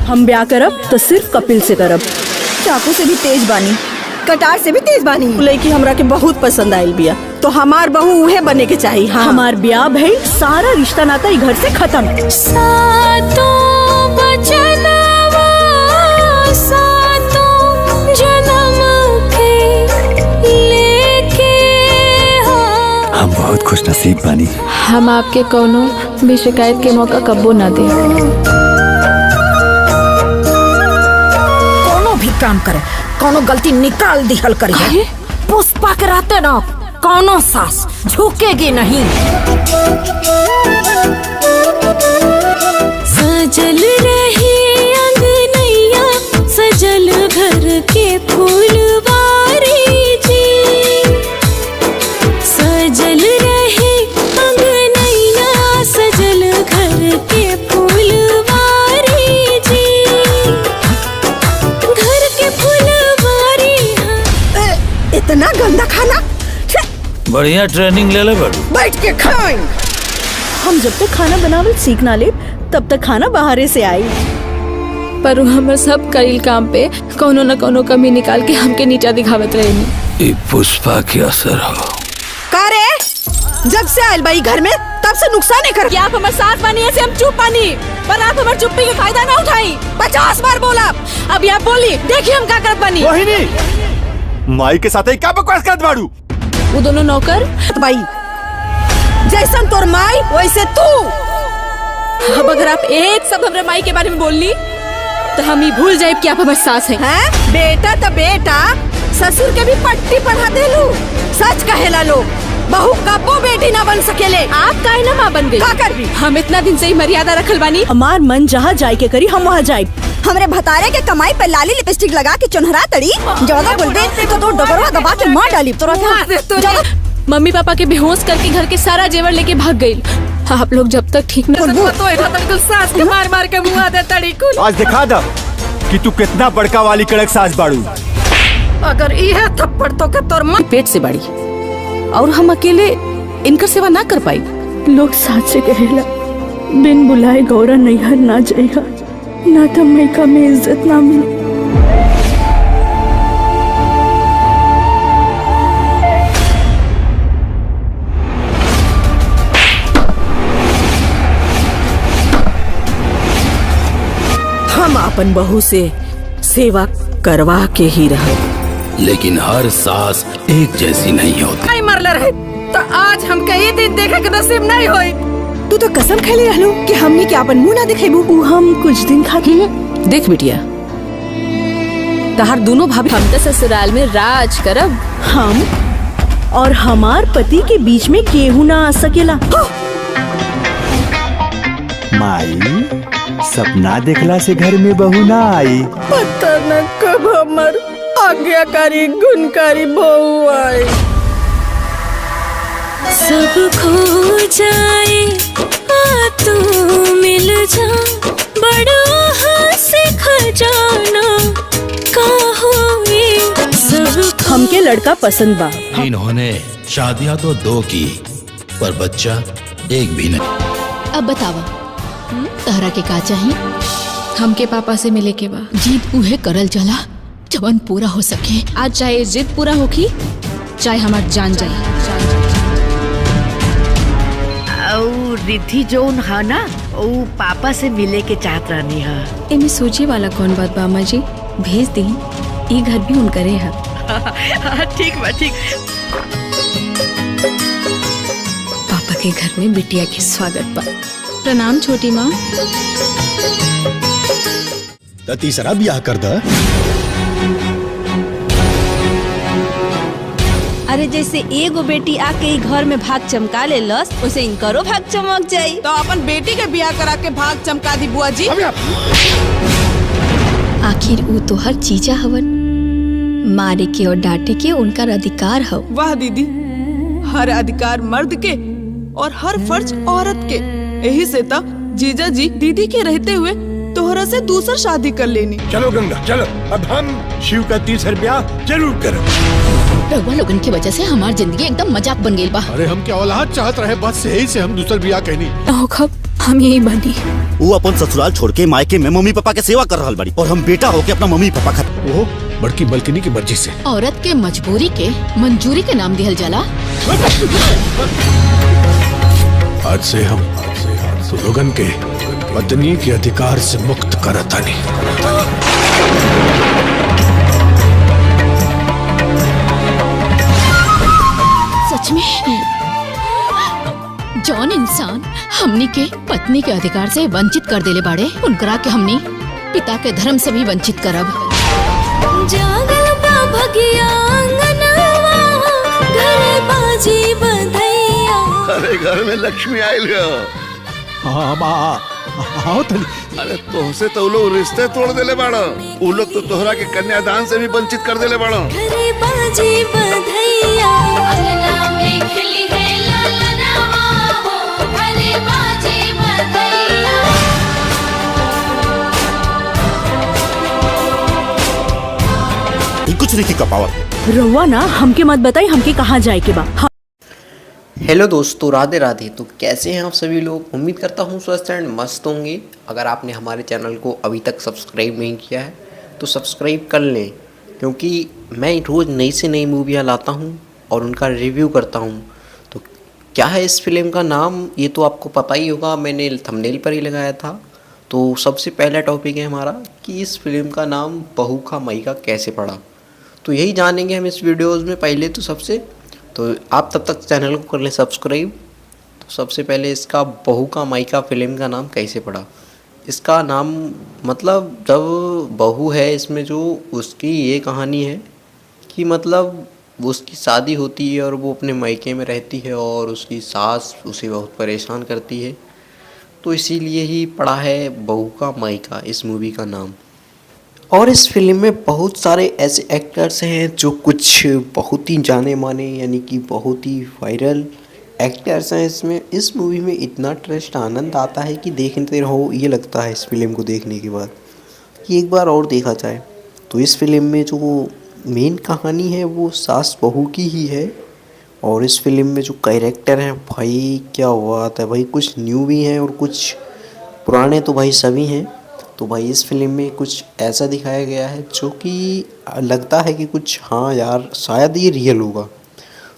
हम ब्याह करब तो सिर्फ कपिल से करब। चाकू से भी तेज बानी, कटार से भी तेज बानी। लड़की हमरा के बहुत पसंद आयल बिया, तो हमार बहू उहे बने के चाहिए। हाँ। हमार ब्याह भई, सारा रिश्ता नाता ई घर से खत्म। सातों बचनवा सातों जन्म के लेके हम बहुत खुश नसीब बानी। हम आपके कोनो भी शिकायत के मौका कब्बो ना दे। कोनो भी काम करे, कोनो गलती निकाल दिहल करिए। पुष्पा के रहते ना कोनो सास झुकेगी नहीं। सजल रही अंगनैया सजल घर के फूलवारी जी, सजल रही अंगनैया सजल घर के फूलवारी जी, घर के फूलवारी। इतना गंदा खाना, बढ़िया ट्रेनिंग ले ले बड़ू। बैठ के खाएं। हम जब तक खाना बनावल सीख ना ले तब तक खाना बाहरे से आई। पर हमर सब कईल काम पे कोनो न कोनो कमी निकाल के हमके नीचा दिखावत रहेनी। ये पुष्पा के असर हो। का रे, जब से आयल बाई घर में तब से नुकसान ही कर। आप हमारे साथ बानी ऐसे हम चुप बानी, पर आप हमारे चुप्पी के फायदा ना उठाई। 50 बार बोला। अभी आप बोली, देखिए हम क्या करत बानी। माई के साथ क्या बकवास करत बाड़ू? वो दोनों नौकर भाई जैसन तोर माई वैसे तू। अब अगर आप एक शब्द हमारे माई के बारे में बोल ली तो हम ही भूल जाए कि आप हमारे सास हैं। हैं? बेटा तो बेटा, ससुर के भी पट्टी पढ़ा देलू। सच कहेला लोग, बहू कबो बेटी ना बन सकेले। आप काहे ना माँ बन गई? का कर भी? हम इतना दिन से ही मर्यादा रखल बानी। हमार मन जहाँ जाए के करी, हम वहाँ जाए। हमरे भतारे के कमाई पे लाली लिपस्टिक लगा के चुनहरा तड़ी। ज्यादा बोलबे तो तू डगरवा दबा के मार डाली तोरा। मम्मी पापा के बेहोश करके घर के सारा जेवर लेके भाग गई। आप लोग जब तक ठीक न सास के मार मार के मुँह दे तड़ी कुल। आज दिखा दा कि तू कितना बड़का वाली कड़क सास बाड़ू। अगर यह थप्पड़ तो के तोर मां पेट से बड़ी और हम अकेले इनकर सेवा ना कर पाई। लोग साथ से कहेला, बिन बुलाए गौरा नैहर ना जाएगा, ना तो मैका में इज्जत ना मिले। हम अपन बहू से सेवा करवा के ही रहे, लेकिन हर सास एक जैसी नहीं होती। नहीं मरले रहे तो आज हम कई दिन देखे के नसीब नहीं होई। तू तो कसम खेले रहलू कि हमनी के अपन मुंह ना दिखेबू। हम कुछ दिन खातिर देख बिटिया, तहार दोनों भाभी हम तो ससुराल में राज करब। हम और हमार पति के बीच में केहू ना आ सकेला। माई, सपना देखला से घर में बहू ना आई। पता न कब हमार आज्ञाकारी गुणकारी बहू आए। सब खो जाए आ तू मिल जा, बड़ा हंसी खजाना का होए सब। हमके लड़का पसंद बा। इन्होंने शादियां तो 2 की, पर बच्चा एक भी नहीं। अब बतावा तहरा के का चाहिए? हमके पापा से मिले के बा। जीत उहे करल चला जवन पूरा हो सके। आज चाहे जिद पूरा होगी, चाहे हमार जान जाए। रिद्धि जोन है ना, वो पापा से मिले के चाहत रहनी है। इमे सोचे वाला कौन बात बा अम्मा जी? भेज दी, ये घर भी उनकरे है। ठीक बा, ठीक। पापा के घर में बिटिया के स्वागत बा। प्रणाम छोटी माँ। तीसरा ब्याह कर द। अरे जैसे एगो बेटी आके ई घर में भाग चमका ले लस, उसे इनकरो भाग चमक जाई। तो अपन बेटी के ब्याह करा के भाग चमका दी बुआ जी। आखिर वो तो हर चीजा हवन, मारे के और डांटे के उनका अधिकार हो। वाह दीदी, हर अधिकार मर्द के और हर फर्ज औरत के। यही से तो जीजा जी दीदी के रहते हुए तोहरा से दूसरा शादी कर लेनी। चलो गंगा चलो, अब हम शिव का तीसरा ब्याह जरूर करें। रघुआ लोगन की वजह से हमारी जिंदगी एकदम मजाक बन गई बा। अरे हम क्या औलाद चाहत रहे, बस यही से हम दूसरा ब्याह कहनी। खब हम यही बनी। वो अपन ससुराल छोड़ के मायके में मम्मी पापा के सेवा कर रहल बाड़ी और हम बेटा होके अपना मम्मी पापा खातिर वो बड़की बल्कनी की मर्जी से। औरत के मजबूरी के मंजूरी के नाम दिहल जाला। आज से हम तो लोगन के पत्नी के अधिकार से मुक्त करतानी। सच में जौन इंसान हमनी के पत्नी के अधिकार से वंचित कर देले बाड़े, उनकरा के हमनी पिता के धर्म से भी वंचित करब। जागल बा भगिया अंगनवा, घरे बाजी बधैया। अरे घर में लक्ष्मी आयल आओ तनी। अरे तोहसे तो लोग रिश्ते तोड़ देले बाड़ो। उ लोग तो तोहरा के कन्यादान से भी वंचित कर देले बाड़ो। घरे बाजी बधैया, अंगना में खिली है ललनवा हो, घरे बाजी बधैया। कुछ नहीं का पावर। रहुआ ना हमके मत बताई हमके कहाँ जाए के बा। हेलो दोस्तों, राधे राधे। तो कैसे हैं आप सभी लोग? उम्मीद करता हूँ स्वस्थ एंड मस्त होंगे। अगर आपने हमारे चैनल को अभी तक सब्सक्राइब नहीं किया है तो सब्सक्राइब कर लें, क्योंकि मैं रोज़ नई से नई मूवियाँ लाता हूँ और उनका रिव्यू करता हूँ। तो क्या है इस फिल्म का नाम, ये तो आपको पता ही होगा, मैंने थंबनेल पर ही लगाया था। तो सबसे पहला टॉपिक है हमारा कि इस फिल्म का नाम बहू का मायका कैसे पड़ा। तो यही जानेंगे हम इस वीडियोज़ में। पहले तो सबसे तो आप तब तक चैनल को कर लें सब्सक्राइब। तो सबसे पहले इसका बहू का मायका फिल्म का नाम कैसे पड़ा। इसका नाम मतलब जब बहू है इसमें, जो उसकी ये कहानी है कि मतलब उसकी शादी होती है और वो अपने मायके में रहती है और उसकी सास उसे बहुत परेशान करती है। तो इसीलिए ही पड़ा है बहू का मायका इस मूवी का नाम। और इस फिल्म में बहुत सारे ऐसे एक्टर्स हैं जो कुछ बहुत ही जाने माने यानी कि बहुत ही वायरल एक्टर्स हैं इसमें। इस मूवी में इतना ट्रस्ट आनंद आता है कि देखते रहो, ये लगता है इस फिल्म को देखने के बाद कि एक बार और देखा जाए। तो इस फिल्म में जो मेन कहानी है वो सास बहू की ही है। और इस फिल्म में जो कैरेक्टर हैं भाई क्या बात है भाई, कुछ न्यू भी हैं और कुछ पुराने तो भाई सभी हैं। तो भाई इस फिल्म में कुछ ऐसा दिखाया गया है जो कि लगता है कि कुछ हाँ यार शायद ये रियल होगा।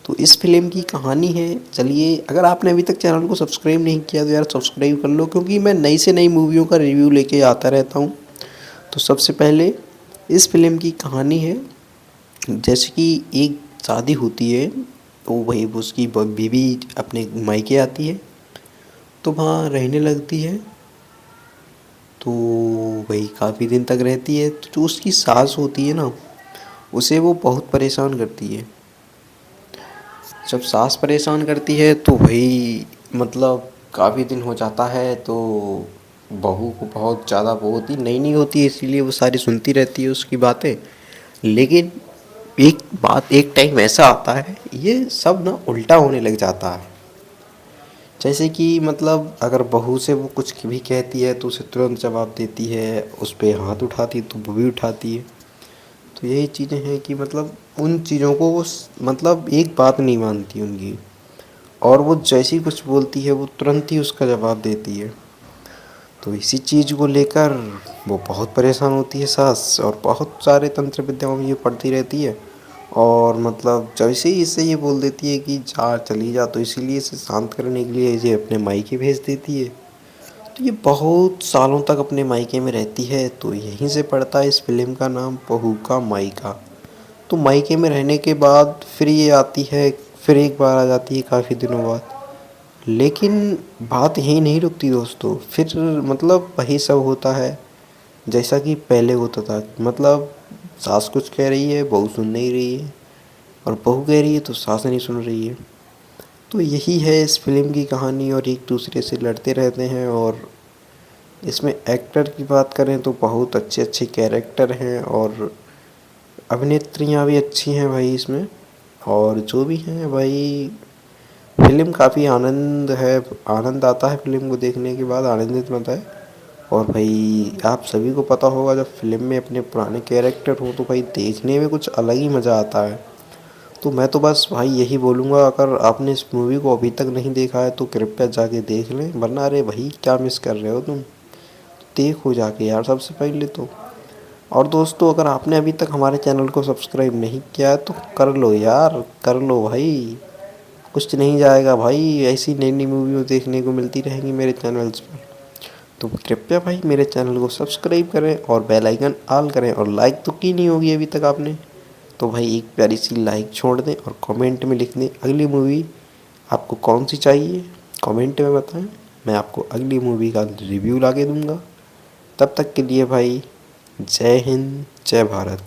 तो इस फिल्म की कहानी है, चलिए अगर आपने अभी तक चैनल को सब्सक्राइब नहीं किया तो यार सब्सक्राइब कर लो, क्योंकि मैं नई से नई मूवियों का रिव्यू लेके आता रहता हूँ। तो सबसे पहले इस फिल्म की कहानी है, जैसे कि एक शादी होती है तो भाई उसकी बीवी अपने मायके आती है तो वहाँ रहने लगती है। तो भाई काफ़ी दिन तक रहती है। तो जो उसकी सास होती है ना, उसे वो बहुत परेशान करती है। जब सास परेशान करती है तो भाई मतलब काफ़ी दिन हो जाता है, तो बहू को बहुत ज़्यादा वो होती नई नहीं होती है, इसीलिए वो सारी सुनती रहती है उसकी बातें। लेकिन एक टाइम ऐसा आता है ये सब ना उल्टा होने लग जाता है। जैसे कि मतलब अगर बहू से वो कुछ भी कहती है तो उसे तुरंत जवाब देती है, उस पर हाथ उठाती है तो वो भी उठाती है। तो यही चीज़ें हैं कि मतलब उन चीज़ों को वो मतलब एक बात नहीं मानती उनकी, और वो जैसी कुछ बोलती है वो तुरंत ही उसका जवाब देती है। तो इसी चीज़ को लेकर वो बहुत परेशान होती है सास, और बहुत सारे तंत्र विद्याओं में ये पढ़ती रहती है। और मतलब जैसे ही इससे ये बोल देती है कि जा चली जा, तो इसीलिए इसे शांत करने के लिए ये अपने मायके भेज देती है। तो ये बहुत सालों तक अपने मायके में रहती है। तो यहीं से पड़ता है इस फिल्म का नाम बहू का मायका। तो मायके में रहने के बाद फिर ये आती है, फिर एक बार आ जाती है काफ़ी दिनों बाद। लेकिन बात यहीं नहीं रुकती दोस्तों, फिर मतलब वही सब होता है जैसा कि पहले होता था। मतलब सास कुछ कह रही है, बहू सुन नहीं रही है, और बहू कह रही है तो सास नहीं सुन रही है। तो यही है इस फिल्म की कहानी, और एक दूसरे से लड़ते रहते हैं। और इसमें एक्टर की बात करें तो बहुत अच्छे अच्छे कैरेक्टर हैं, और अभिनेत्रियाँ भी अच्छी हैं भाई इसमें। और जो भी हैं भाई, फिल्म काफ़ी आनंद आता है फिल्म को देखने के बाद, आनंदित होता है। और भाई आप सभी को पता होगा जब फिल्म में अपने पुराने कैरेक्टर हो तो भाई देखने में कुछ अलग ही मज़ा आता है। तो मैं तो बस भाई यही बोलूँगा, अगर आपने इस मूवी को अभी तक नहीं देखा है तो कृपया जाके देख लें, वरना अरे भाई क्या मिस कर रहे हो तुम, देखो जाके यार सबसे पहले तो। और दोस्तों अगर आपने अभी तक हमारे चैनल को सब्सक्राइब नहीं किया है तो कर लो यार, कर लो भाई, कुछ नहीं जाएगा भाई, ऐसी नई नई मूवी देखने को मिलती रहेंगी मेरे चैनल्स पर। तो कृपया भाई मेरे चैनल को सब्सक्राइब करें और बेल आइकन ऑल करें, और लाइक तो की नहीं होगी अभी तक आपने, तो भाई एक प्यारी सी लाइक छोड़ दें और कमेंट में लिख दें अगली मूवी आपको कौन सी चाहिए, कमेंट में बताएं, मैं आपको अगली मूवी का रिव्यू ला के दूँगा। तब तक के लिए भाई जय हिंद जय भारत।